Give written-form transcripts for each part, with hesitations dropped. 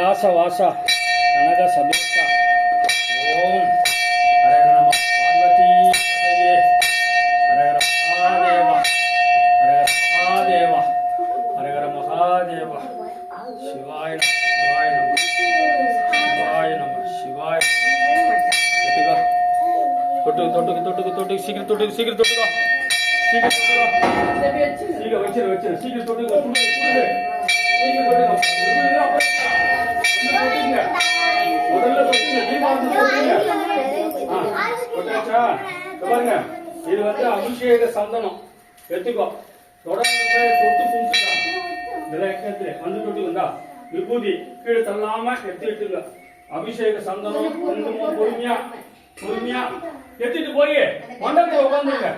கைலாச வாசா கனக சபேஷா ஓம் ஹரஹர நம பார்வதி பதையே ஹரஹர மகாதேவா ஹரஹர மகாதேவா ஹரஹர மகாதேவா சிவாய நம சிவாய நம சிவாய நம தொட்டுக்கு சீக்கிரம் தொட்டுக்கு சீக்கிரம் தொட்டுக்கோ சீக்கிரம் வச்சிரு சீக்கிரம் தொட்டுக்கோ இது அபிஷேக சந்தனம் எடுத்துக்கோ தொடர்ந்து தொட்டு கும்பிட்டுக்கா வந்து தொட்டுக்கா விபூதி கீழே தள்ளாம எடுத்துட்டுங்க அபிஷேக சந்தனம் குங்குமம் பொறுமையா எடுத்துட்டு போய் மண்டபத்தை உட்காந்துருங்க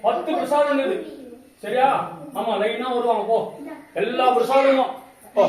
10 பிரசாதம் இது சரியா? ஆமா லைனா வருவாங்க போ எல்லா பிரசாதமும் போ